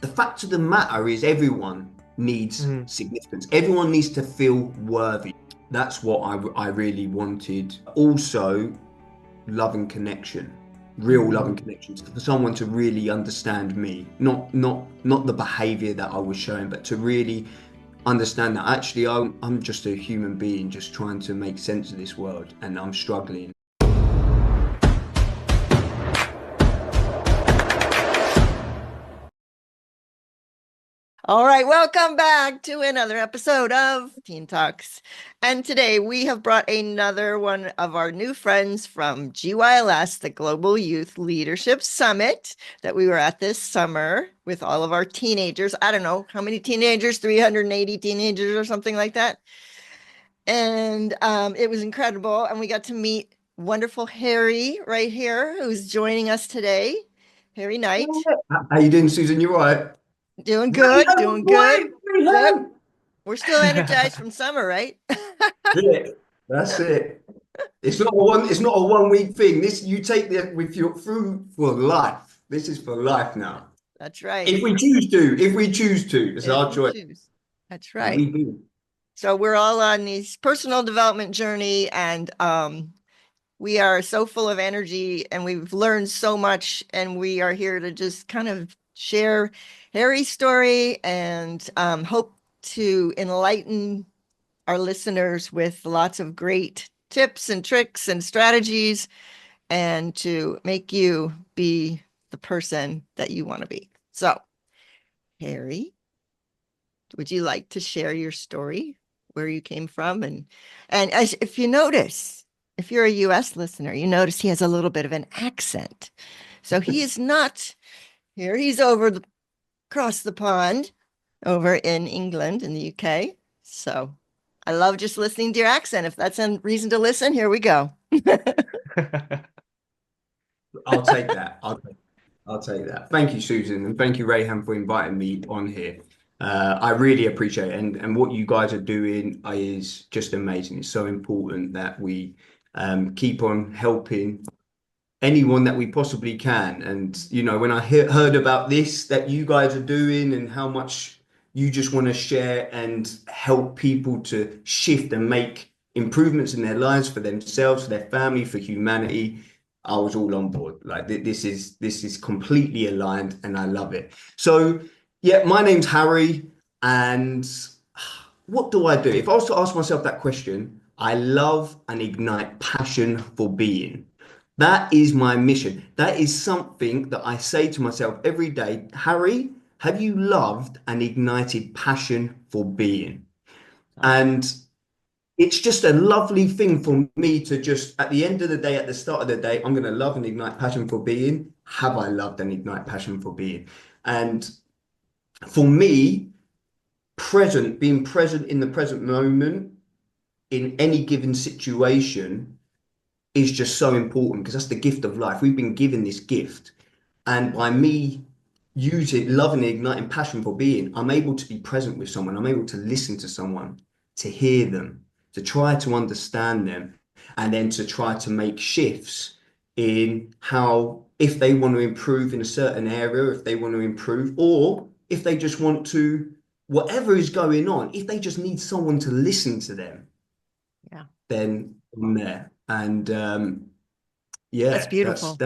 the fact of the matter is everyone needs Mm. significance. Everyone needs to feel worthy. That's what I really wanted. Also, love and connection, real love and Mm. connection, for someone to really understand me, not the behavior that I was showing, but to really understand that actually I'm just a human being just trying to make sense of this world and I'm struggling. All right, welcome back to another episode of Teen Talks. And today we have brought another one of our new friends from GYLS, the Global Youth Leadership Summit that we were at this summer with all of our teenagers. I don't know how many teenagers, 380 teenagers or something like that. And it was incredible. And we got to meet wonderful Harry right here, who's joining us today. Harry Knight. How you doing, Susan? You right? Doing good, Rayhan, doing boy, good. Yep. Rayhan. We're still energized from summer, right? Yeah, that's it. It's not a 1 week thing. This you take that with your through for life. This is for life now. That's right. If we choose to, it's If our we choice. choose. That's And right. we do. So we're all on this personal development journey, and we are so full of energy and we've learned so much, and we are here to just kind of share Harry's story and hope to enlighten our listeners with lots of great tips and tricks and strategies and to make you be the person that you want to be. So, Harry, would you like to share your story, where you came from? And as if you notice, if you're a US listener, you notice he has a little bit of an accent. So he is not here. He's across the pond over in England in the UK. So I love just listening to your accent. If that's a reason to listen, here we go. I'll take that. I'll take that. Thank you, Susan, and thank you, Rayhan, for inviting me on here. I really appreciate it, and what you guys are doing is just amazing. It's so important that we keep on helping anyone that we possibly can. And when I heard about this that you guys are doing and how much you just want to share and help people to shift and make improvements in their lives for themselves, for their family, for humanity, I was all on board. Like this is completely aligned, and I love it. So yeah, my name's Harry, and what do I do? If I was to ask myself that question, I love and ignite passion for being. That is my mission. That is something that I say to myself every day. Harry, have you loved and ignited passion for being? And it's just a lovely thing for me to just, at the end of the day, at the start of the day, I'm going to love and ignite passion for being. Have I loved and ignite passion for being? And for me, being present in the present moment in any given situation is just so important because that's the gift of life. We've been given this gift. And by me using loving and igniting passion for being, I'm able to be present with someone. I'm able to listen to someone, to hear them, to try to understand them, and then to try to make shifts in how, if they want to improve in a certain area, if they want to improve, or if they just want to, whatever is going on, if they just need someone to listen to them, Yeah, then I'm there. And that's yeah, beautiful.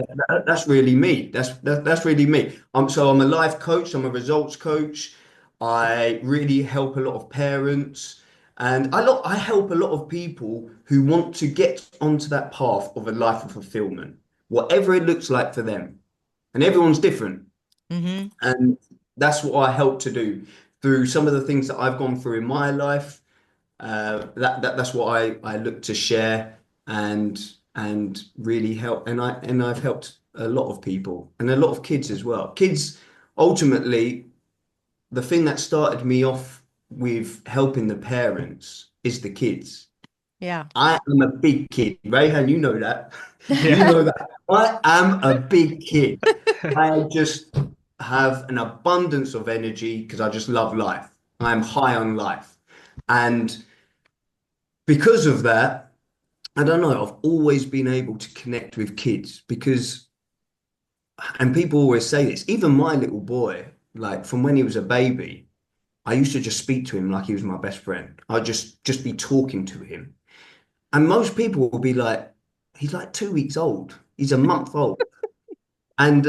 that's really me. That's really me. I'm a life coach. I'm a results coach. I really help a lot of parents, and I help a lot of people who want to get onto that path of a life of fulfillment, whatever it looks like for them. And everyone's different, Hmm. and that's what I help to do through some of the things that I've gone through in my life. That's what I look to share and really help. And I've helped a lot of people and a lot of kids as well. Kids, ultimately, the thing that started me off with helping the parents is the kids. Yeah. I am a big kid. Rayhan, you know that. You Yeah. know that. I am a big kid. I just have an abundance of energy because I just love life. I'm high on life. And because of that, I don't know, I've always been able to connect with kids because, and people always say this, even my little boy, like from when he was a baby, I used to just speak to him like he was my best friend. I'd just be talking to him. And most people will be like, he's like 2 weeks old. He's a month old. And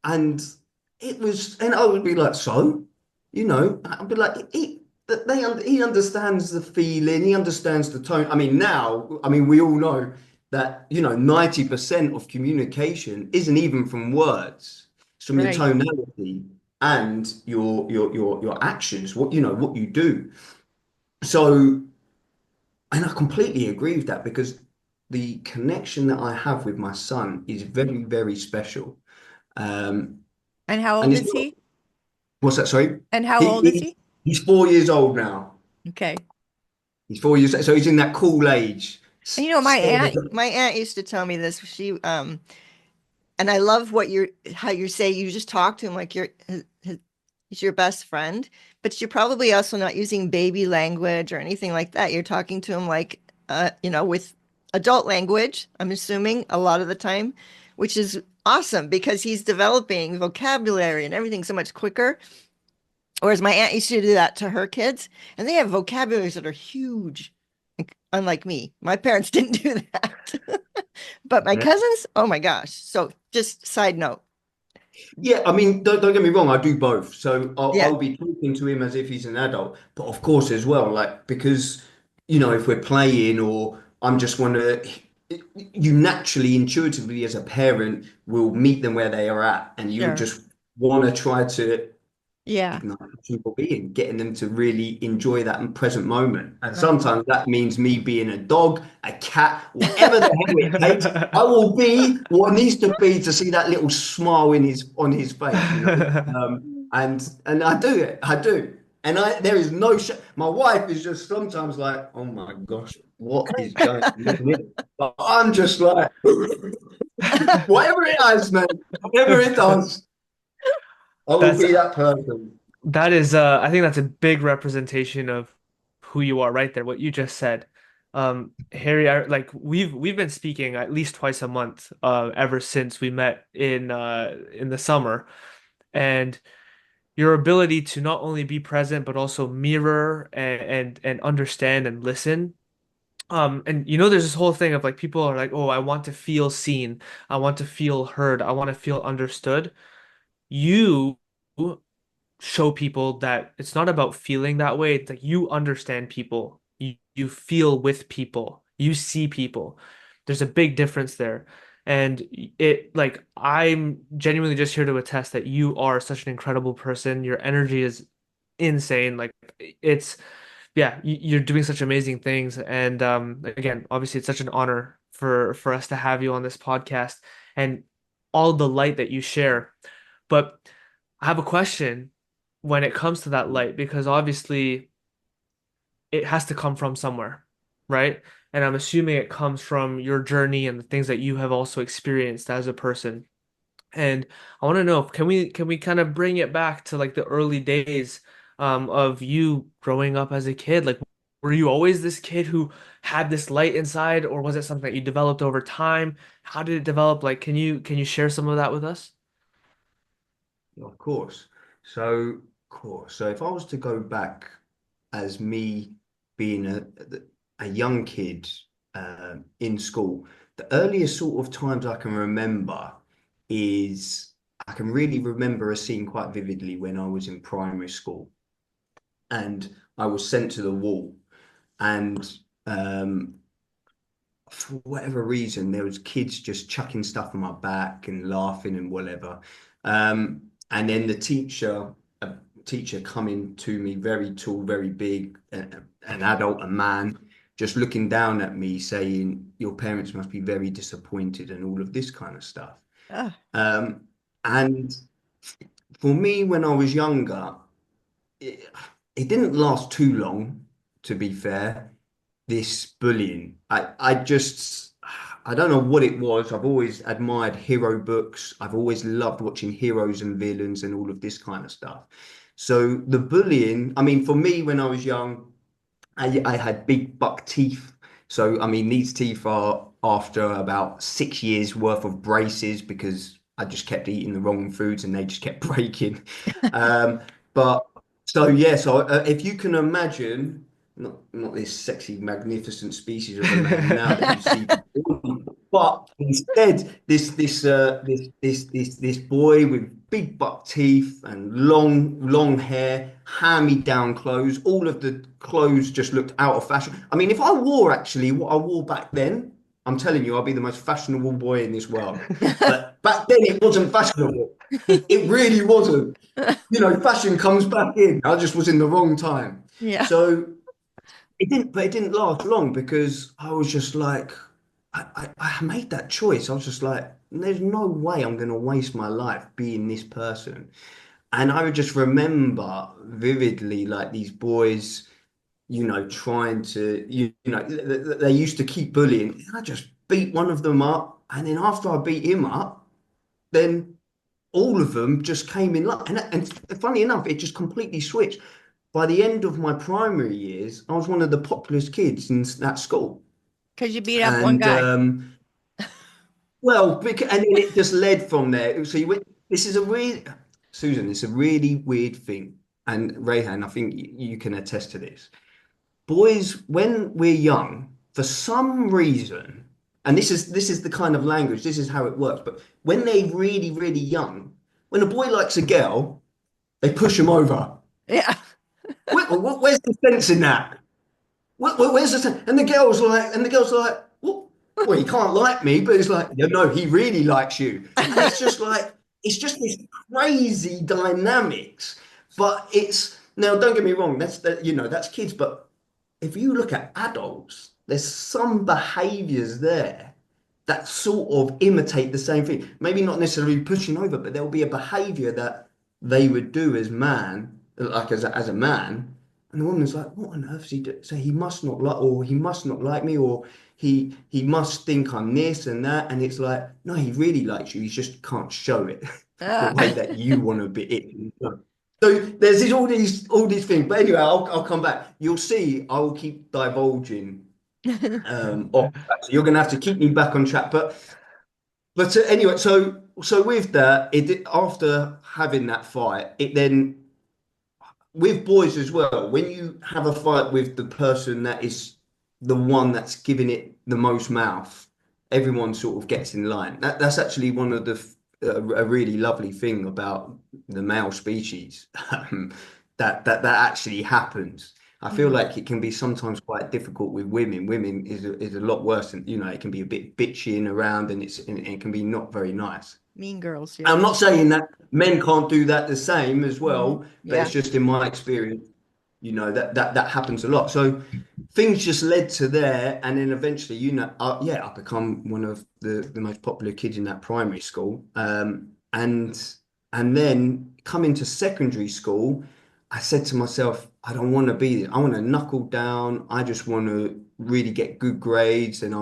and it was, and I would be like, so, I'd be like, he understands the feeling, he understands the tone. I mean, now, I mean, we all know that, 90% of communication isn't even from words. It's from your Right. tonality and your actions, what you do. So, and I completely agree with that because the connection that I have with my son is very, very special. Um, And how and old it's is not, he? what's that? Sorry, And how he, old is he he? he's 4 years old now. Okay. He's 4 years, so he's in that cool age. And Scared of my aunt used to tell me this. And I love how you say you just talk to him like he's your best friend, but you're probably also not using baby language or anything like that. You're talking to him like, with adult language, I'm assuming a lot of the time, which is awesome because he's developing vocabulary and everything so much quicker. Whereas my aunt used to do that to her kids, and they have vocabularies that are huge, unlike me. My parents didn't do that. But my it. cousins, oh my gosh. So just side note. Yeah, I mean, don't get me wrong, I do both. So Yeah, I'll be talking to him as if he's an adult, but of course as well, like because if we're playing or I'm just want to, you naturally, intuitively as a parent will meet them where they are at, and you sure. just want to try to Yeah, ignite people being, getting them to really enjoy that present moment. And right. sometimes that means me being a dog, a cat, whatever the hell it takes. I will be what needs to be to see that little smile in his on his face. And I do it. I do. And there is no my wife is just sometimes like, oh my gosh, what is going on? But I'm just like, whatever it is, man, whatever it does, I will That's be that person. that is I think that's a big representation of who you are right there, what you just said. Harry, like we've been speaking at least twice a month ever since we met in the summer. And your ability to not only be present but also mirror and understand and listen. And there's this whole thing of like people are like, oh, I want to feel seen, I want to feel heard, I want to feel understood. You show people that it's not about feeling that way. It's like you understand people, you feel with people, you see people. There's a big difference there. And it like I'm genuinely just here to attest that you are such an incredible person. Your energy is insane. Like it's yeah, you're doing such amazing things. And again, obviously it's such an honor for us to have you on this podcast and all the light that you share. But I have a question when it comes to that light, because obviously it has to come from somewhere, right? And I'm assuming it comes from your journey and the things that you have also experienced as a person. And I want to know, can we kind of bring it back to like the early days of you growing up as a kid? Like, were you always this kid who had this light inside, or was it something that you developed over time? How did it develop? Like, can you share some of that with us? Of course. So if I was to go back as me being a young kid in school, the earliest sort of times I can remember is I can really remember a scene quite vividly when I was in primary school and I was sent to the wall and um, for whatever reason, there was kids just chucking stuff on my back and laughing and whatever. And then a teacher coming to me, very tall, very big, an adult, a man, just looking down at me, saying, "Your parents must be very disappointed," and all of this kind of stuff. Ah, And for me, when I was younger, it, it didn't last too long, to be fair, this bullying. I don't know what it was. I've always admired hero books. I've always loved watching heroes and villains and all of this kind of stuff. So the bullying, I mean, for me, when I was young, I had big buck teeth. So, I mean, these teeth are after about 6 years worth of braces because I just kept eating the wrong foods and they just kept breaking. But so yeah, so if you can imagine, not this sexy, magnificent species of a man now that you see, but instead this boy with big buck teeth and long hair, hand-me-down clothes. All of the clothes just looked out of fashion. I mean, if I wore actually what I wore back then, I'm telling you, I'll be the most fashionable boy in this world. But back then, it wasn't fashionable. It really wasn't. You know, fashion comes back in. I just was in the wrong time. Yeah. So but it didn't last long because I was just like, I made that choice. I was just like, there's no way I'm going to waste my life being this person. And I would just remember vividly, like these boys, you know, trying to, they used to keep bullying. And I just beat one of them up. And then after I beat him up, then all of them just came in line. And funny enough, it just completely switched. By the end of my primary years, I was one of the populist kids in that school. Because you beat up one And guy. well, and then it just led from there. So this is a weird, Susan, it's a really weird thing. And Rayhan, I think you can attest to this. Boys, when we're young, for some reason, and this is the kind of language, this is how it works. But when they're really, really young, when a boy likes a girl, they push him over. Yeah. Where's the sense in that? Where's the sense? And the girl's like, well, he can't like me, but it's like, no, he really likes you. And it's just like, it's just this crazy dynamics. But it's now, don't get me wrong, that's kids, but if you look at adults, there's some behaviors there that sort of imitate the same thing. Maybe not necessarily pushing over, but there'll be a behavior that they would do as man, like as a man. And the woman's like, what on earth is he doing? So he must not like, or he must not like me, or he must think I'm this and that. And it's like, no, he really likes you. He just can't show it the way that you want to be it. So there's all these things. But anyway, I'll come back. You'll see I will keep divulging off track. So you're gonna have to keep me back on track. But anyway, so with that, after having that fight, it then with boys as well, when you have a fight with the person that is the one that's giving it the most mouth, everyone sort of gets in line. That's actually one of a really lovely thing about the male species that actually happens. I feel like it can be sometimes quite difficult with women. Women is a lot worse, and it can be a bit bitchy around, and it can be not very nice. Mean girls. Yeah. I'm not saying that men can't do that the same as well, but Yeah. it's just in my experience, that happens a lot. So things just led to there, and then eventually, I become one of the most popular kids in that primary school. And then coming to secondary school, I said to myself, I don't want to be there. I want to knuckle down. I just want to really get good grades, and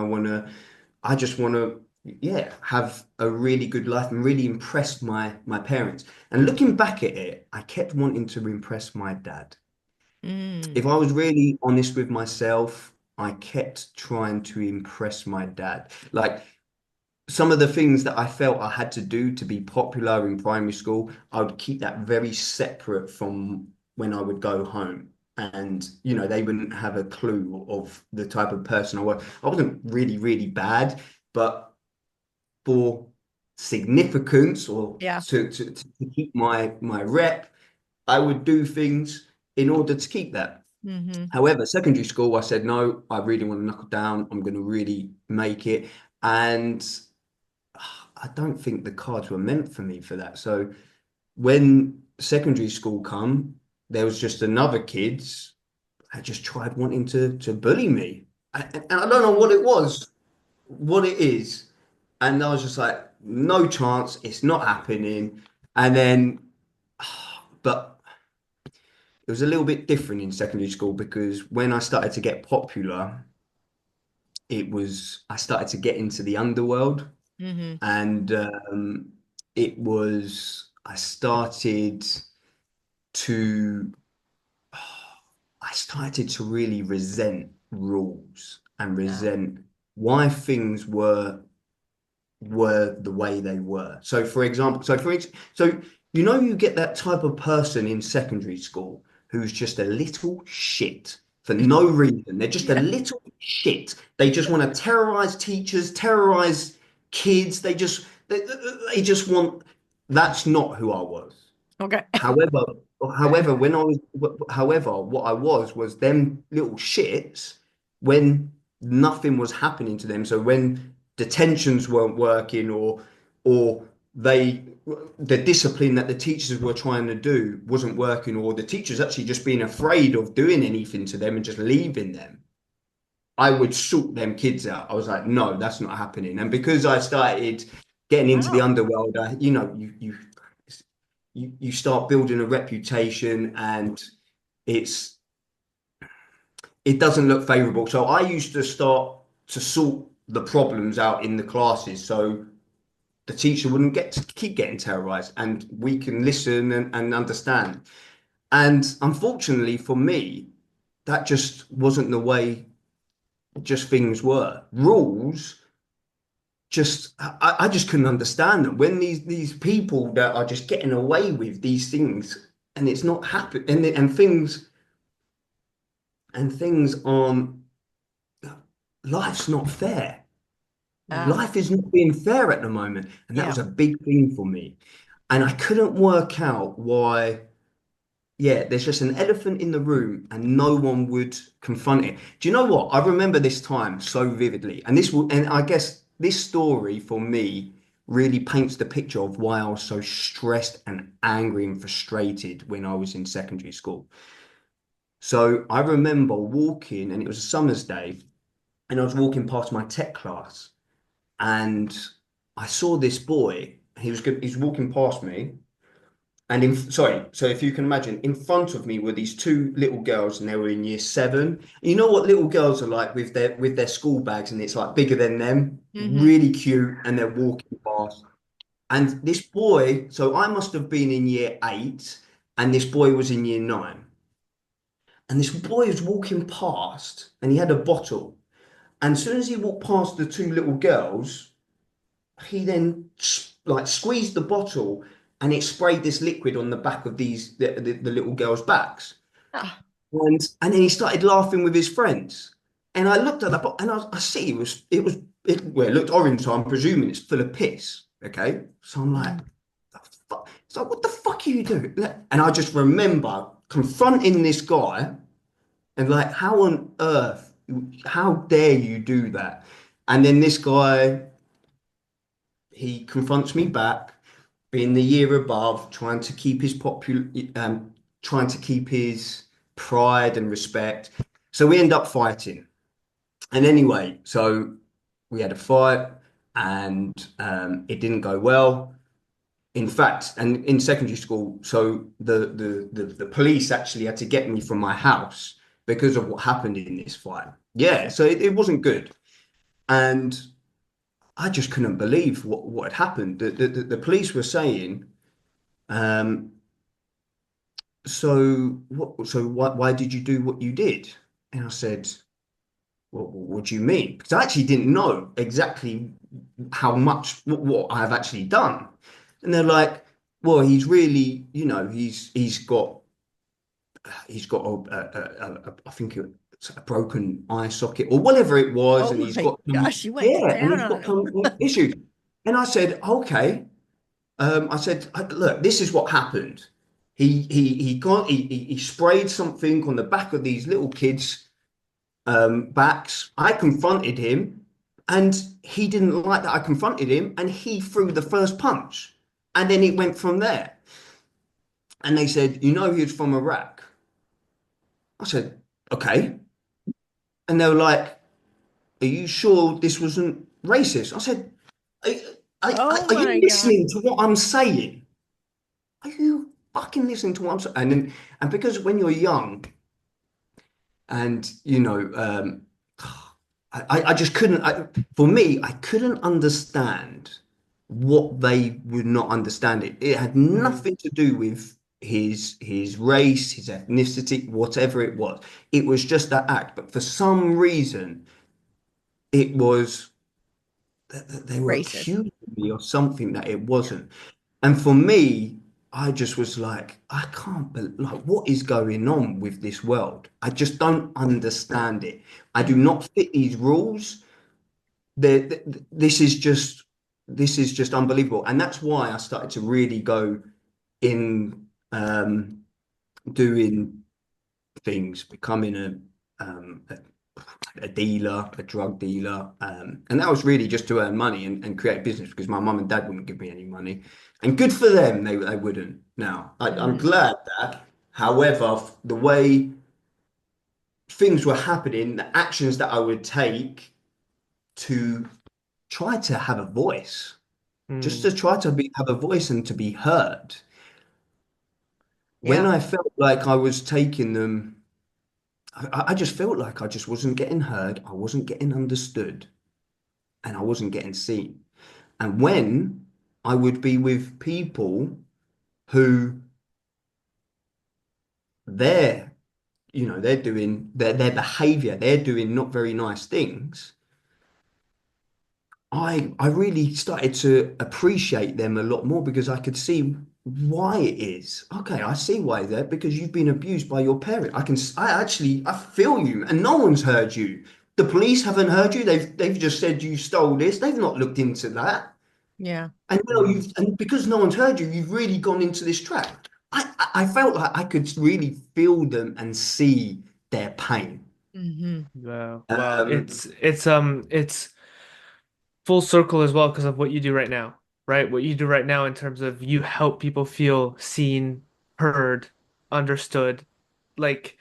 I just want to, yeah, have a really good life and really impress my parents. And looking back at it, I kept wanting to impress my dad. If I was really honest with myself, I kept trying to impress my dad. Like some of the things that I felt I had to do to be popular in primary school, I would keep that very separate from when I would go home. And, they wouldn't have a clue of the type of person I was. I wasn't really, really bad, but for significance or Yeah. to keep my rep, I would do things in order to keep that. However, secondary school, I said, no, I really want to knuckle down. I'm going to really make it. And I don't think the cards were meant for me for that. So when secondary school come, there was just another kids that just tried wanting to bully me. And I don't know what it was, what it is. And I was just like, no chance, it's not happening. And then, but it was a little bit different in secondary school because when I started to get popular, I started to get into the underworld. And I started to, I started to really resent rules and resent why things were were the way they were. So for example, you get that type of person in secondary school who's just a little shit for no reason. They're just a Yeah. little shit. They just want to terrorize teachers, terrorize kids. They just want. That's not who I was. Okay. However, however, what I was them little shits when nothing was happening to them. So when detentions weren't working, or they the discipline that the teachers were trying to do wasn't working, or the teachers actually just being afraid of doing anything to them and just leaving them, I would sort them kids out. I was like, no, that's not happening. And because I started getting into the Wow. underworld, you start building a reputation, and it's it doesn't look favorable. So I used to start to sort the problems out in the classes, so the teacher wouldn't get to keep getting terrorized, and we can listen and understand. And unfortunately for me, that just wasn't the way just things were. Rules just I just couldn't understand them when these people that are just getting away with these things, and it's not happen and things aren't. Life's not fair. Ah, Life is not being fair at the moment, and that yeah. was a big thing for me. And I couldn't work out why. Yeah, there's just an elephant in the room and no one would confront it. Do you know what? I remember this time so vividly. And I guess this story for me really paints the picture of why I was so stressed and angry and frustrated when I was in secondary school. So I remember walking, and it was a summer's day, and I was walking past my tech class, and I saw this boy. He was walking past me, and so if you can imagine, in front of me were these two little girls, and they were in year seven. You know what little girls are like with their school bags, and it's like bigger than them, Hmm. really cute, and they're walking past. And this boy, so I must have been in year eight, and this boy was in year nine. And this boy was walking past, and he had a bottle. And as soon as he walked past the two little girls, he then like squeezed the bottle, and it sprayed this liquid on the back of the little girls' backs. Ah, And then he started laughing with his friends. And I looked at that bottle, and I see well, it looked orange, so I'm presuming it's full of piss. Okay. So I'm like, mm. the fuck? So what the fuck are you doing? And I just remember confronting this guy, and like, how on earth, how dare you do that? And then this guy, he confronts me back, being the year above, trying to keep his pride and respect. So we end up fighting. And anyway, so we had a fight, and it didn't go well. In fact, and in secondary school, so the police actually had to get me from my house because of what happened in this fight. Yeah, so it wasn't good. And I just couldn't believe what had happened. The police were saying, um, why did you do what you did? And I said, what do you mean? Because I actually didn't know exactly how much what I've actually done. And they're like, well, he's really, he's got I think it's a broken eye socket or whatever it was, Oh and he's my got some, gosh, you went to yeah, and town he's on got him. some issues. And I said, okay. I said, look, this is what happened. He sprayed something on the back of these little kids' backs. I confronted him, and he didn't like that I confronted him, and he threw the first punch, and then it went from there. And they said, he was from Iraq. I said, okay. And they were like, are you sure this wasn't racist? I said, Oh are you my God. listening to what I'm saying? Are you fucking listening to what I'm saying? And because when you're young, and I just couldn't. For me, I couldn't understand what they would not understand. It had nothing to do with his race, his ethnicity, whatever it was. It was just that act. But for some reason, it was that they were Racist. accusing me of something that it wasn't. And for me, I just was like, I can't believe, like, what is going on with this world? I just don't understand it. I do Mhm. not fit these rules. This is just unbelievable. And that's why I started to really go in doing things, becoming a dealer, a drug dealer. And that was really just to earn money and create business because my mum and dad wouldn't give me any money. And good for them, they wouldn't. Now, I'm Mhm. glad that, however, the way things were happening, the actions that I would take to try to have a voice, just Mm, to try to have a voice and to be heard. When Yeah. I felt like I was taking them, I just felt like I just wasn't getting heard, I wasn't getting understood, and I wasn't getting seen. And when I would be with people who they're, they're doing their behavior, they're doing not very nice things, I really started to appreciate them a lot more because I could see why it is. Okay, I see why that because you've been abused by your parent. I feel you, and no one's heard you. The police haven't heard you. They've just said you stole this. They've not looked into that. Yeah. And mm, you've because no one's heard you, you've really gone into this trap. I felt like I could really feel them and see their pain. Hmm. wow, wow. Um, It's full circle as well because of what you do right now, right? What you do right now in terms of you help people feel seen, heard, understood. Like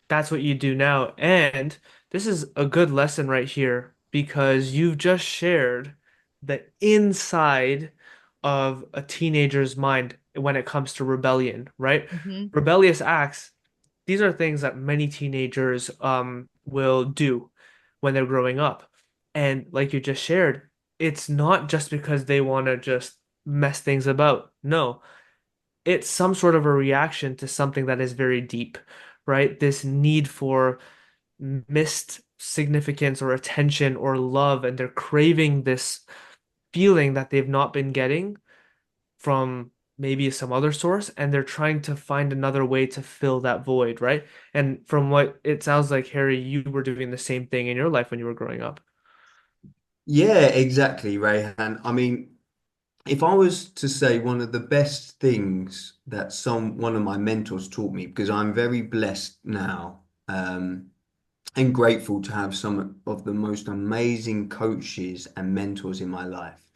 that's what you do now. And this is a good lesson right here because you've just shared the inside of a teenager's mind when it comes to rebellion, right? Hmm. Rebellious acts, these are things that many teenagers will do when they're growing up. And like you just shared, it's not just because they want to just mess things about. No, it's some sort of a reaction to something that is very deep, right? This need for missed significance or attention or love, and they're craving this feeling that they've not been getting from maybe some other source, and they're trying to find another way to fill that void, right? And from what it sounds like, Harry, you were doing the same thing in your life when you were growing up. yeah, exactly, Rayhan. I mean, if I was to say one of the best things that one of my mentors taught me, because I'm very blessed now, and grateful to have some of the most amazing coaches and mentors in my life.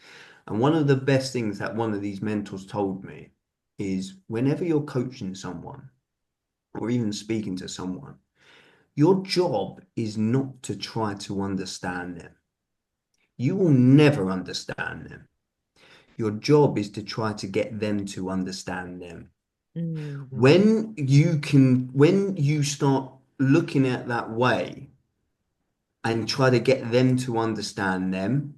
And one of the best things that one of these mentors told me is whenever you're coaching someone or even speaking to someone, your job is not to try to understand them. You will never understand them. Your job is to try to get them to understand them. Mm. Mm, When you start looking at that way and try to get them to understand them,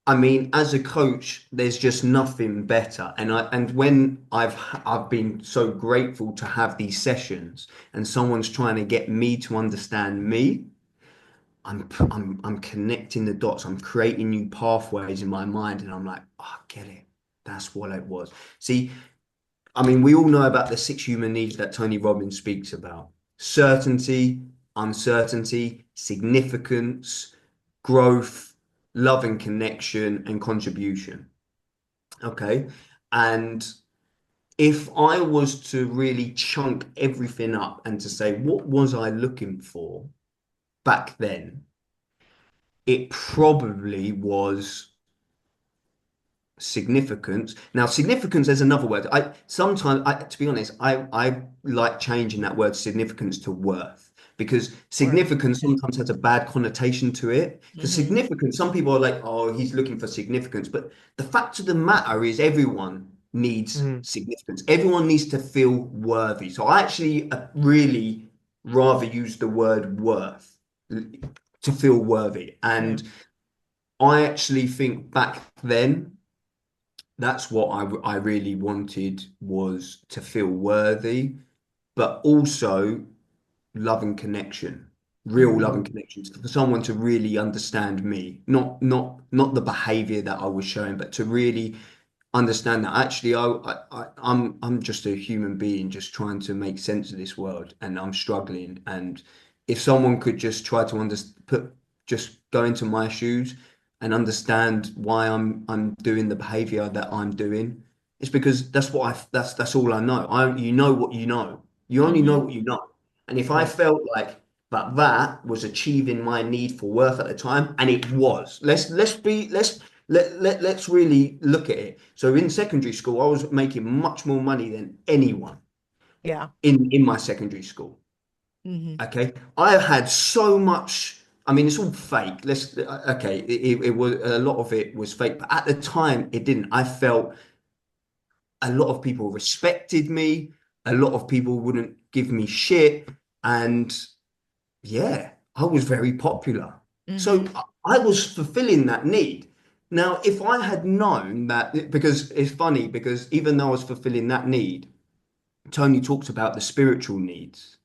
I mean, as a coach, there's just nothing better. And when I've been so grateful to have these sessions and someone's trying to get me to understand me, I'm connecting the dots. I'm creating new pathways in my mind, and I'm like, oh, I get it. That's what it was. See, I mean, we all know about the six human needs that Tony Robbins speaks about: certainty, uncertainty, significance, growth, love and connection, and contribution. Okay. And if I was to really chunk everything up and to say, what was I looking for back then? It probably was significance. Now, significance is another word. To be honest, I like changing that word significance to worth because Worth. significance sometimes has a bad connotation to it. Because Hmm. significance, some people are like, oh, he's looking for significance. But the fact of the matter is, everyone needs mm, significance. Everyone needs to feel worthy. So I actually really rather use the word worth to feel worthy. Yeah. And I actually think back then, that's what I really wanted was to feel worthy, but also love and connection. real love and connections, for someone to really understand me, not the behavior that I was showing, but to really understand that actually I'm just a human being just trying to make sense of this world, and I'm struggling. And if someone could just try to just go into my shoes and understand why I'm doing the behavior that I'm doing, it's because that's all I know. You know what you know. You only know what you know. And if I Right. felt like that was achieving my need for worth at the time, and it was, let's really look at it. So in secondary school, I was making much more money than anyone Yeah. in my secondary school. Hmm. Okay, I had so much. I mean, it's all fake. Okay, it was, a lot of it was fake, but at the time, it didn't. I felt a lot of people respected me. A lot of people wouldn't give me shit, and yeah, I was very popular. So Hmm. I was fulfilling that need. Now, if I had known that, because it's funny, because even though I was fulfilling that need, Tony talks about the spiritual needs.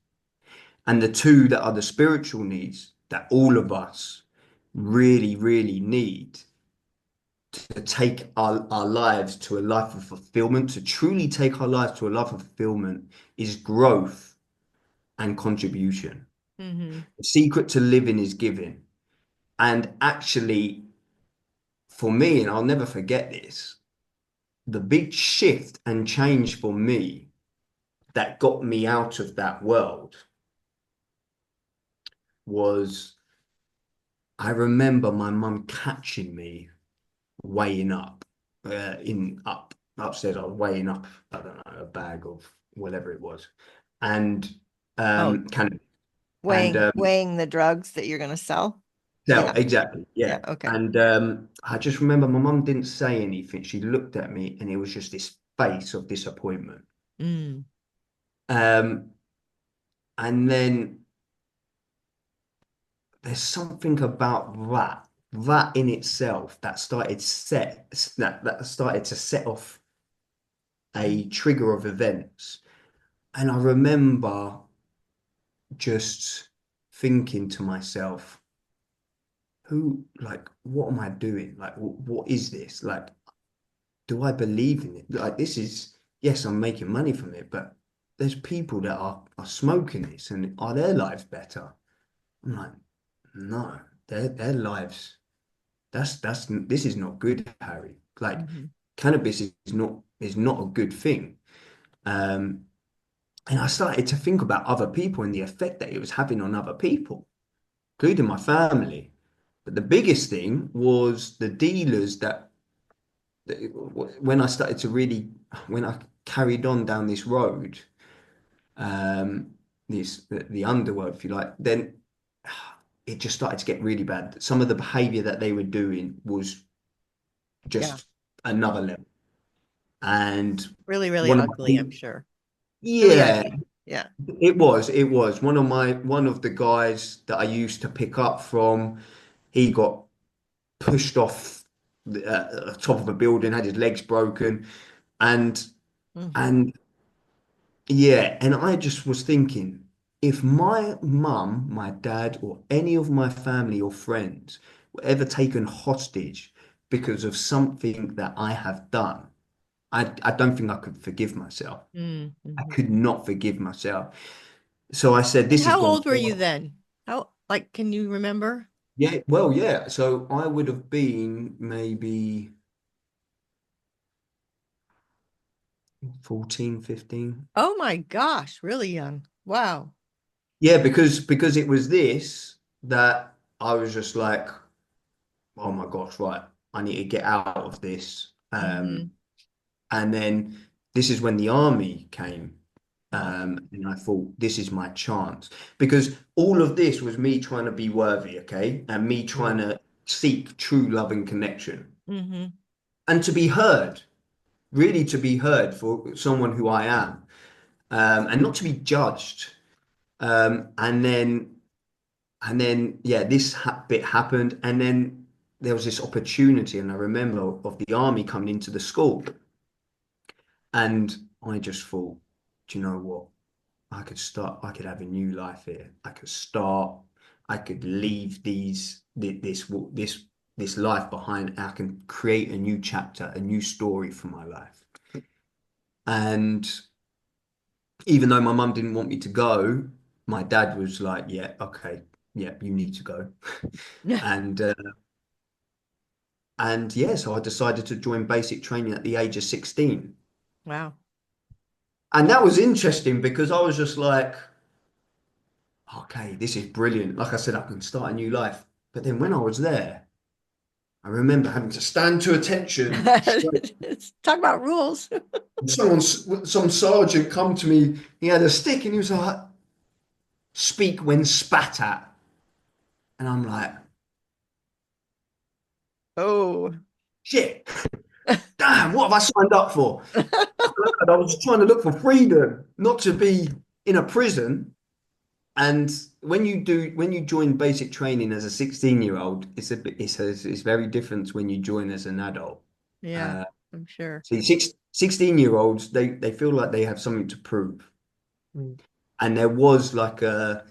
And the two that are the spiritual needs that all of us really, really need to take our lives to a life of fulfillment, to truly take our lives to a life of fulfillment, is growth and contribution. Hmm. The secret to living is giving. And actually, for me, and I'll never forget this, the big shift and change for me that got me out of that world was, I remember my mum catching me weighing up, upstairs. I was weighing up, I don't know, a bag of whatever it was, and Oh, kind of, and weighing the drugs that you're going to sell. sell, Yeah. exactly, Yeah. yeah. Okay. And I just remember my mum didn't say anything. She looked at me, and it was just this face of disappointment. Mm. Um, and then there's something about that in itself that started to set off a trigger of events. And I remember just thinking to myself, what am I doing? Like, what is this? Like, do I believe in it? Like, this is, yes, I'm making money from it, but there's people that are smoking this, and are their lives better? I'm like, no, their lives, this is not good, Harry. Like, Hmm. cannabis is not a good thing. Um, and I started to think about other people and the effect that it was having on other people, including my family. But the biggest thing was the dealers when I started to really, when I carried on down this road, um, the underworld, if you like, then it just started to get really bad. Some of the behavior that they were doing was Yeah. just another level. And Really, really one of ugly, my, I'm sure. Really yeah, ugly. Yeah. it was one of the guys that I used to pick up from. He got pushed off the top of a building, had his legs broken, and Hmm. and yeah, and I just was thinking, if my mum, my dad, or any of my family or friends were ever taken hostage because of something that I have done, I don't think I could forgive myself. I Hmm. could not forgive myself. So I said, And this has how gone old were you far. then? Like, can you remember? Yeah, well, yeah. So I would have been maybe 14, 15. Oh my gosh, really young. Wow. Yeah, because it was this that I was just like, oh my gosh, right, I need to get out of this. Hmm. And then this is when the army came. Oh. And I thought, this is my chance. Because all of this was me trying to be worthy, okay? And me trying to seek true love and connection. Hmm. And to be heard, really to be heard for someone who I am. And not to be judged. And then yeah, this bit happened, and then there was this opportunity, and I remember of the army coming into the school, and I just thought, do you know what? I could have a new life here. I could start I could leave this life behind. I can create a new chapter, a new story for my life. And even though my mum didn't want me to go, my dad was like, yeah, okay, yeah, you need to go. And yeah, so I decided to join basic training at the age of 16. Wow. And that was interesting because I was just like, okay, this is brilliant. Like I said, I can start a new life. But then when I was there, I remember having to stand to attention straight. Talk about rules. Some sergeant come to me. He had a stick and he was like, "Speak when spat at." And I'm like, Oh. "Shit, damn, what have I signed up for?" I was trying to look for freedom, not to be in a prison. And when you join basic training as a 16-year-old, it's very different when you join as an adult. Yeah, Uh, I'm sure. See, 16-year-olds, they feel like they have something to prove. Mm. And there was like a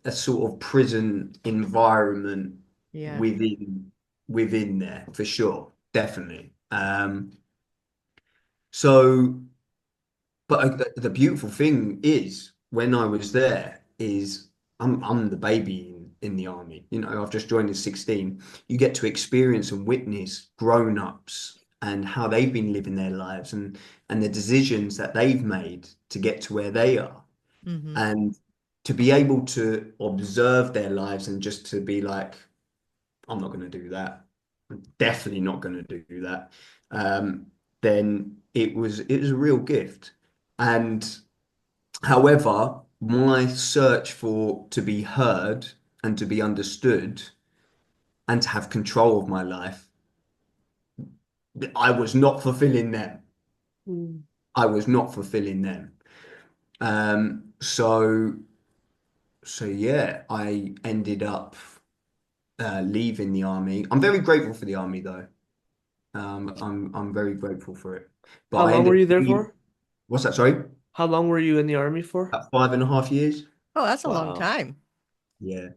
sort of prison environment Yeah. within there for sure, definitely. So, but the beautiful thing is when I was there is I'm the baby in the army. You know, I've just joined at 16. You get to experience and witness grown-ups and how they've been living their lives and the decisions that they've made to get to where they are. Mm-hmm. And to be able to observe their lives and just to be like, I'm not going to do that. I'm definitely not going to do that. Then it was a real gift. And however, my search for to be heard and to be understood and to have control of my life, I was not fulfilling them. Mm. I was not fulfilling them. So yeah, I ended up leaving the army. I'm very grateful for the army though. I'm very grateful for it. But How I long ended were up you there for? what's that? Sorry, How long were you in the army for? about 5.5 years. Oh, that's a long Wow. time. Yeah,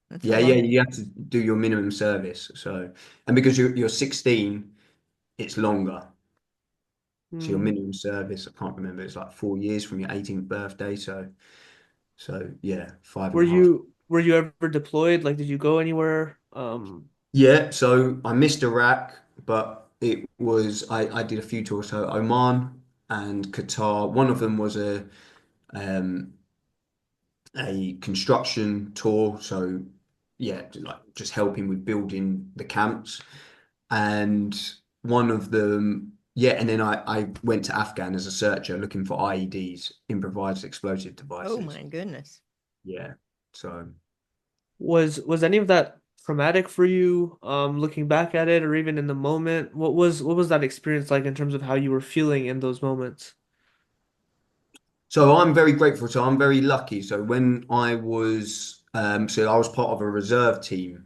That's a yeah. long. You have to do your minimum service. So, and because you're 16, it's longer. So your Mm. minimum service, I can't remember. It's like 4 years from your 18th birthday. So yeah, five and Were a half. you ever deployed? Like, did you go anywhere? Yeah, so I missed Iraq, but it was I did a few tours. So Oman and Qatar. One of them was um, a construction tour. So yeah, like just helping with building the camps. And one of them, yeah, and then I went to Afghan as a searcher looking for IEDs, improvised explosive Oh devices. my goodness. Yeah, so. Was any of that traumatic for you, looking back at it, or even in the moment? What was that experience like in terms of how you were feeling in those moments? So I'm very grateful. So I'm very lucky. So so I was part of a reserve team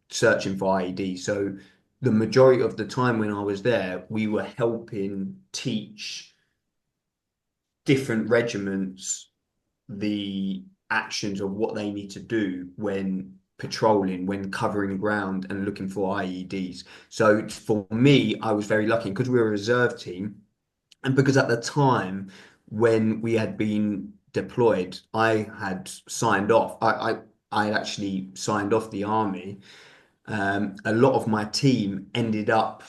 searching for IED. So the majority of the time when I was there, we were helping teach different regiments the actions of what they need to do when patrolling, when covering ground and looking for IEDs. So for me, I was very lucky because we were a reserve team. And because at the time when we had been deployed, I had signed off. I had actually signed off the army. A lot of my team ended up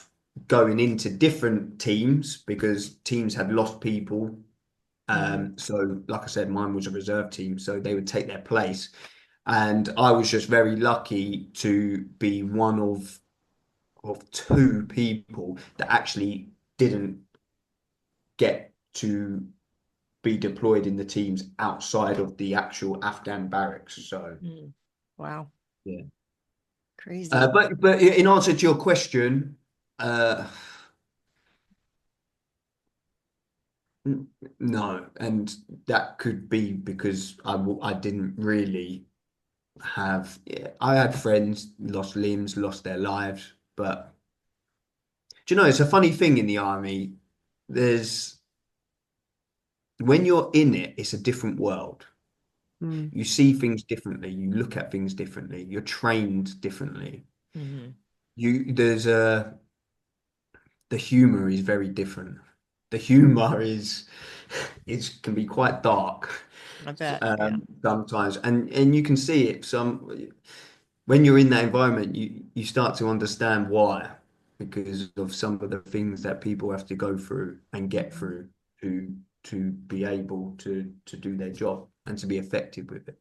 going into different teams because teams had lost people. Mm-hmm. So, like I said, mine was a reserve team, so they would take their place. And I was just very lucky to be one of two people that actually didn't get to be deployed in the teams outside of the actual Afghan barracks. So Mm. Wow. yeah. Crazy. But in answer to your question, uh, no, and that could be because I didn't really have. Yeah, I had friends lost limbs, lost their lives, but do you know it's a funny thing in the army. There's when you're in it, it's a different world. Mm. You see things differently. You look at things differently. You're trained differently. Hmm. There's a the humor is very different. The humor is can be quite dark I bet. Yeah. sometimes, and you can see it. When you're in that environment, you start to understand why, because of some of the things that people have to go through and get Mhm. through to to be able to do their job and to be effective with it.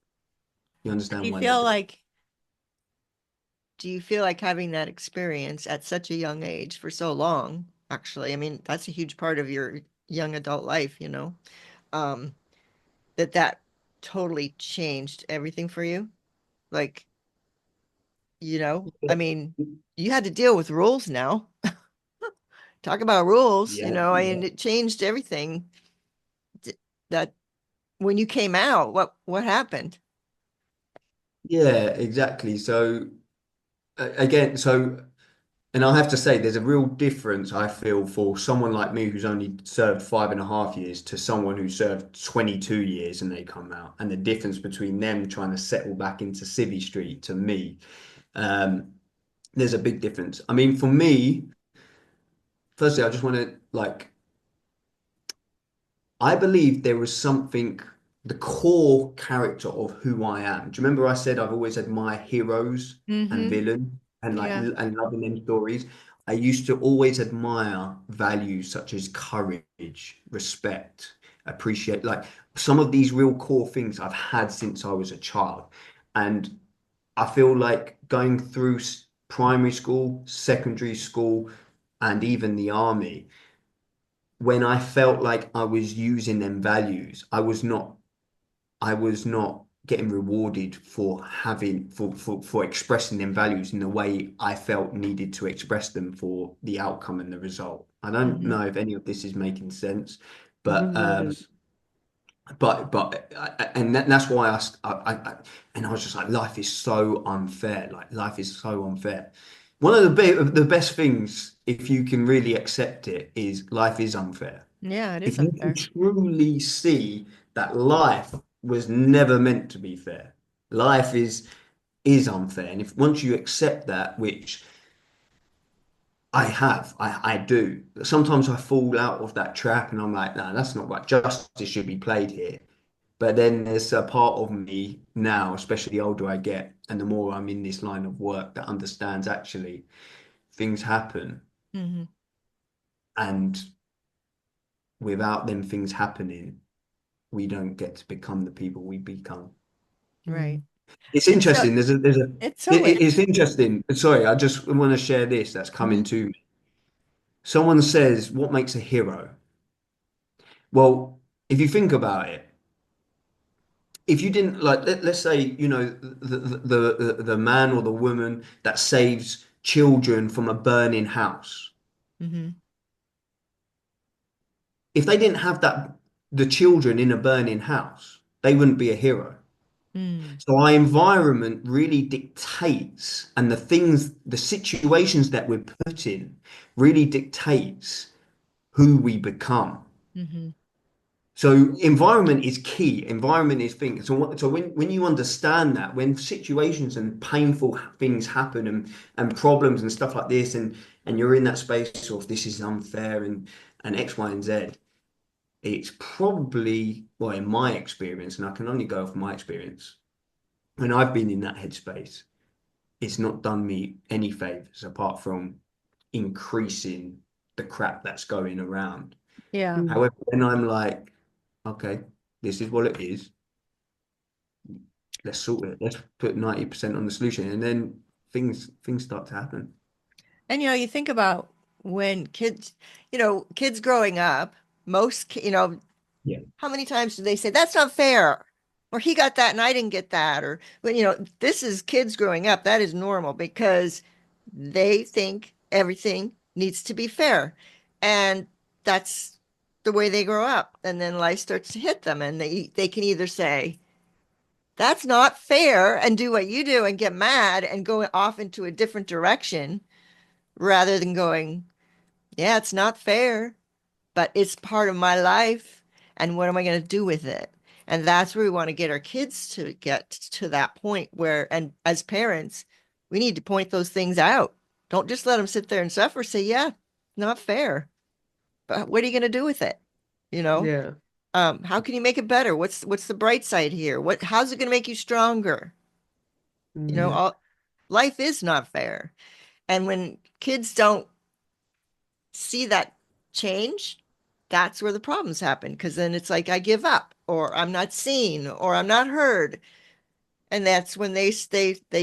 You Do understand you why they feel do it. like do you feel like having that experience at such a young age for so long, actually, I mean, that's a huge part of your young adult life, um, that totally changed everything for you? Like, I mean, you had to deal with rules now. Talk about rules, Yeah, I yeah, mean, it changed everything. That when you came out, what happened? yeah, exactly. So again, and I have to say, there's a real difference, I feel, for someone like me who's only served 5.5 years to someone who served 22 years and they come out, and the difference between them trying to settle back into Civvy Street to me. Um, there's a big difference. I mean, for me, firstly, I just want to I believe there was something, the core character of who I am. Do you remember I said I've always admired heroes and Mm-hmm. villains and Yeah. and loving them stories? I used to always admire values such as courage, respect, appreciate, like some of these real core things I've had since I was a child. And I feel like going through primary school, secondary school, and even the army, when I felt like I was using them values, I was not getting rewarded for having for expressing them values in the way I felt needed to express them for the outcome and the result. I don't Mm-hmm. know if any of this is making sense, but Mm-hmm. It is. and that's why and I was just like, life is so unfair. Like life is so unfair. One of the best things, if you can really accept it, is life is unfair. Yeah, it If is you can unfair. truly see that life was never meant to be fair, life is unfair, and if once you accept that, which I do. Sometimes I fall out of that trap, and I'm like, no, that's not right. Justice should be played here. But then there's a part of me now, especially the older I get, and the more I'm in this line of work, that understands actually things happen, Mm-hmm. and without them things happening, we don't get to become the people we become. Right. Mm. It's It's so interesting. it's so It's interesting. Sorry, I just want to share this that's coming Mhm. to me. Someone says, "What makes a hero?" Well, if you think about it, if you didn't like, let's say, the man or the woman that saves children from a burning house. Mhm. If they didn't have the children in a burning house, they wouldn't be a hero. Mm. So our environment really dictates, and the situations that we're put in really dictates who we become. Mhm. So environment is key. Environment is thing. So when you understand that, when situations and painful things happen and problems and stuff like this, and you're in that space of this is unfair and X, Y, and Z, it's probably, well, in my experience, and I can only go off my experience, when I've been in that headspace, it's not done me any favors apart from increasing the crap that's going around. Yeah. Mm. However, when I'm like, okay, this is what it is. Let's sort it. Let's put 90% on the solution, and then things start to happen. And you think about when kids growing up, Yeah. how many times do they say that's not fair? Or he got that and I didn't get that. Or, but this is kids growing up. That is normal because they think everything needs to be fair. And that's the way they grow up. And then life starts to hit them and they can either say, that's not fair and do what you do and get mad and go off into a different direction rather than going, yeah, it's not fair, but it's part of my life. And what am I going to do with it? And that's where we want to get our kids to get to that point where, and as parents, we need to point those things out. Don't just let them sit there and suffer. Say, yeah, not fair. But what are you going to do with it? You know, Yeah. how can you make it better? What's the bright side here? How's it going to make you stronger? You know, Yeah. life is not fair. And when kids don't see that change, that's where the problems happen. Because then it's like, I give up, or I'm not seen, or I'm not heard. And that's when they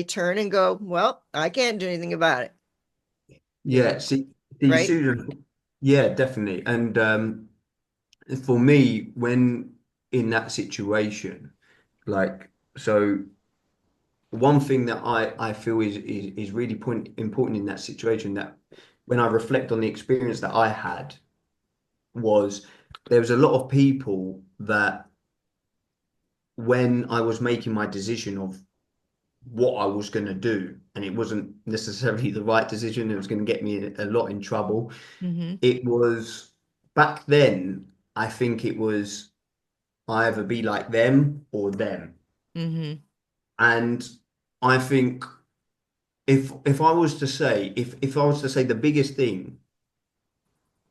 turn and go, well, I can't do anything about it. You Yeah, know, see, right? Susan, yeah, definitely. And for me, when in that situation, like, so one thing that I feel is really important in that situation, that when I reflect on the experience that I had, was there was a lot of people that when I was making my decision of what I was going to do, and it wasn't necessarily the right decision, it was going to get me a lot in trouble. Mm-hmm. It was back then, I think it was either be like them or them. Mm-hmm. And I think if I was to say, if I was to say the biggest thing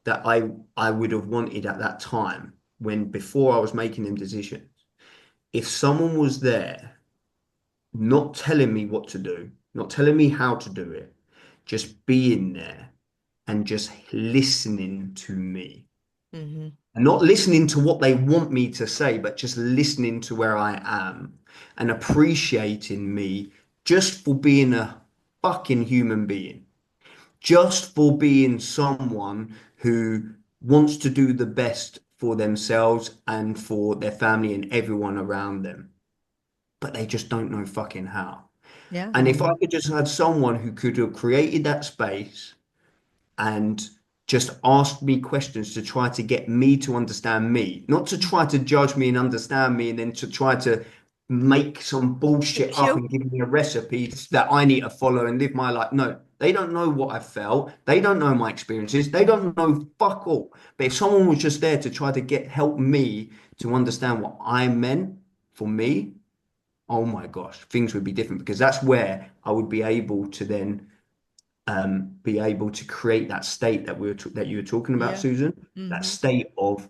that I would have wanted at that time, when before I was making them decisions, if someone was there not telling me what to do, not telling me how to do it, just being there and just listening to me. Mm-hmm. And not listening to what they want me to say, but just listening to where I am and appreciating me just for being a fucking human being, just for being someone who wants to do the best for themselves and for their family and everyone around them, but they just don't know fucking how. Yeah. And if I could just had someone who could have created that space and just asked me questions to try to get me to understand me, not to try to judge me and understand me, and then to try to make some bullshit Thank up you. and give me a recipe that I need to follow and live my life. No, they don't know what I felt. They don't know my experiences. They don't know fuck all. But if someone was just there to try to help me to understand what I meant for me, oh my gosh, things would be different, because that's where I would be able to then be able to create that state that that you were talking about, Yeah. Susan, that Mm-hmm. state of,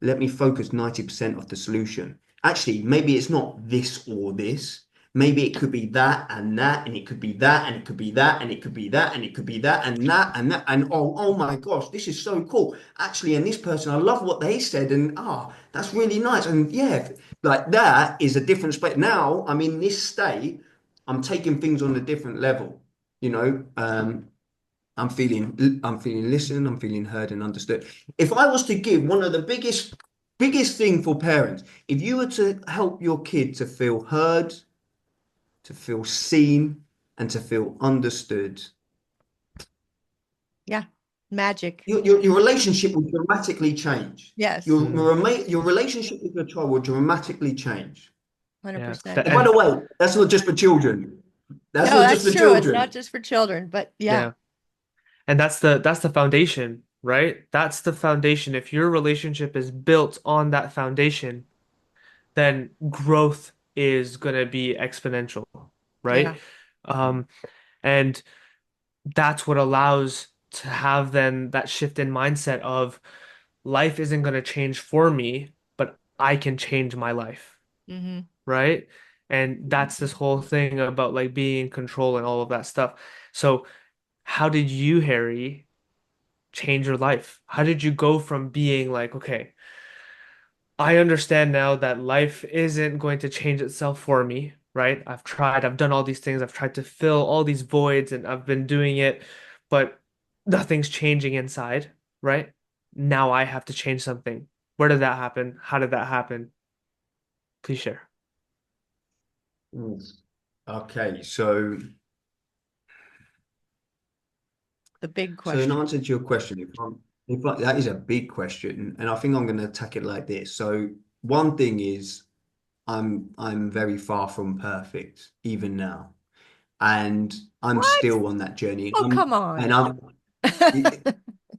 let me focus 90% of the solution. Actually, maybe it's not this or this. Maybe it could be that and that, and it could be that, and it could be that, and it could be that, and it could be that, and that, and that, and oh my gosh, this is so cool. Actually, and this person, I love what they said, and that's really nice. And yeah, like that is a different space. Now I'm in this state, I'm taking things on a different level, you know. I'm feeling listened, I'm feeling heard and understood. If I was to give one of the biggest thing for parents, if you were to help your kid to feel heard, to feel seen, and to feel understood, Yeah. Magic. your relationship will dramatically change. Yes. Your relationship with your child will dramatically change. Yeah. 100%. And by the way, that's not just for children. That's No, not just that's for true. It's children. not just for children, but yeah. Yeah. And that's the foundation, right? That's the foundation. If your relationship is built on that foundation, then growth is gonna be exponential, right? Yeah. Um, and that's what allows to have then that shift in mindset of life isn't gonna change for me, but I can change my life, Mm-hmm. right? And that's this whole thing about like being in control and all of that stuff. So how did you, Harry, change your life? How did you go from being like, okay, I understand now that life isn't going to change itself for me, right? I've done all these things, I've tried to fill all these voids and I've been doing it, but nothing's changing inside, right? Now I have to change something. Where did that happen? How did that happen? Please share. Oof. Okay, so The big in question. answer to your question, that is a big question, and I think I'm going to attack it like this. So one thing is, I'm very far from perfect even now, and I'm What? still on that journey. Oh, come And on.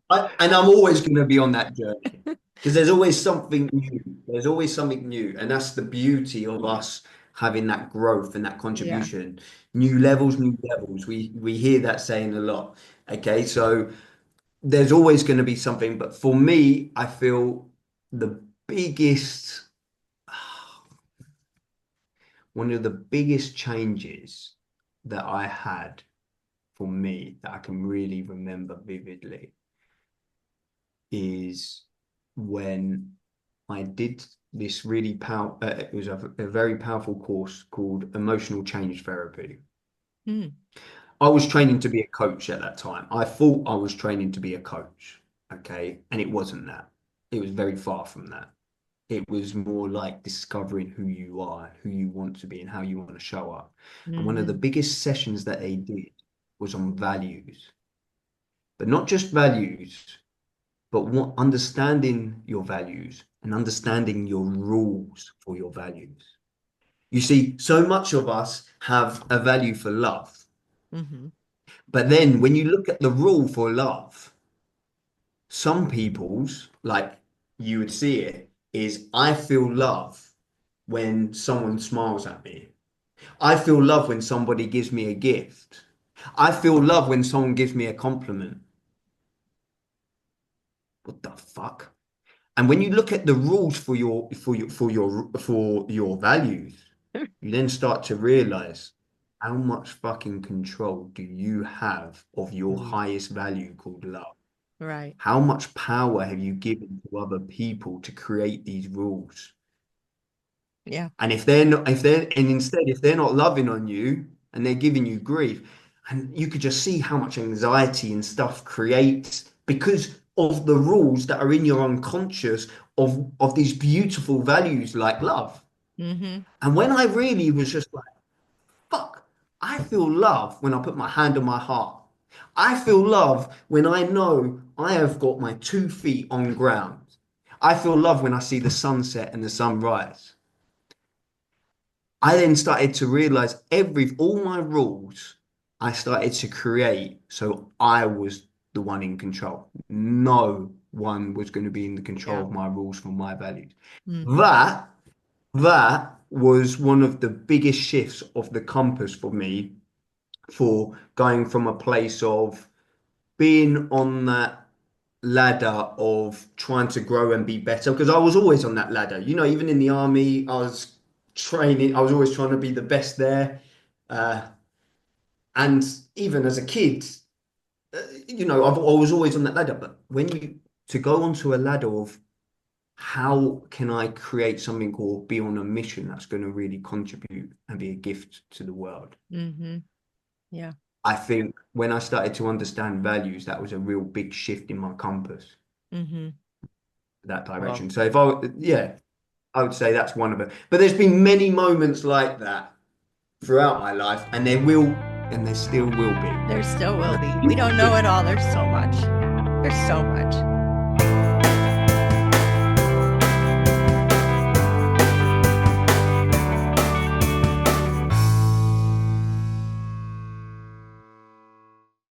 I'm and I'm always going to be on that journey. Because there's always something new. There's always something new. And that's the beauty of us having that growth and that Yeah. contribution. New levels, new levels. We hear that saying a lot. Okay. So there's always going to be something. But for me, I feel the biggest, one of the biggest changes that I had for me that I can really remember vividly is when I did this really powerful, it was a very powerful course called Emotional Change Therapy. Mm. I was training to be a coach at that time. I thought I was training to be a coach, okay? And it wasn't that. It was very far from that. It was more like discovering who you are, who you want to be, and how you want to show up. And one of the Hmm. biggest sessions that they did was on values, but not just values, but what understanding your values and understanding your rules for your values. You see, so much of us have a value for love, Hmm. but then when you look at the rule for love, some people's, like you would see it, is I feel love when someone smiles at me. I feel love when somebody gives me a gift. I feel love when someone gives me a compliment. What the fuck? And when you look at the rules for your values, you then start to realize how much fucking control do you have of your Mm. highest value called love? Right. How much power have you given to other people to create these rules? Yeah. And if they're not, and instead, if they're not loving on you and they're giving you grief, and you could just see how much anxiety and stuff creates because of the rules that are in your unconscious of these beautiful values like love. Hmm. And when I really was just like, fuck, I feel love when I put my hand on my heart. I feel love when I know I have got my 2 feet on ground. I feel love when I see the sunset and the sunrise. I then started to realize all my rules I started to create so I was the one in control. No one was going to be in the control Yeah. of my rules for my values. Hmm. That that was one of the biggest shifts of the compass for me for going from a place of being on that ladder of trying to grow and be better because I was always on that ladder. Even in the army, I was training, I was always trying to be the best there. Uh, and even as a kid, I was always on that ladder. But to go onto a ladder of how can I create something or be on a mission that's going to really contribute and be a gift to the world? Hmm. Yeah. I think when I started to understand values, that was a real big shift in my compass, Hmm. that Wow. direction. So yeah, I would say that's one of it. But there's been many moments like that throughout my life, and there still will be. There still will be. We don't know it all. There's so much. There's so much.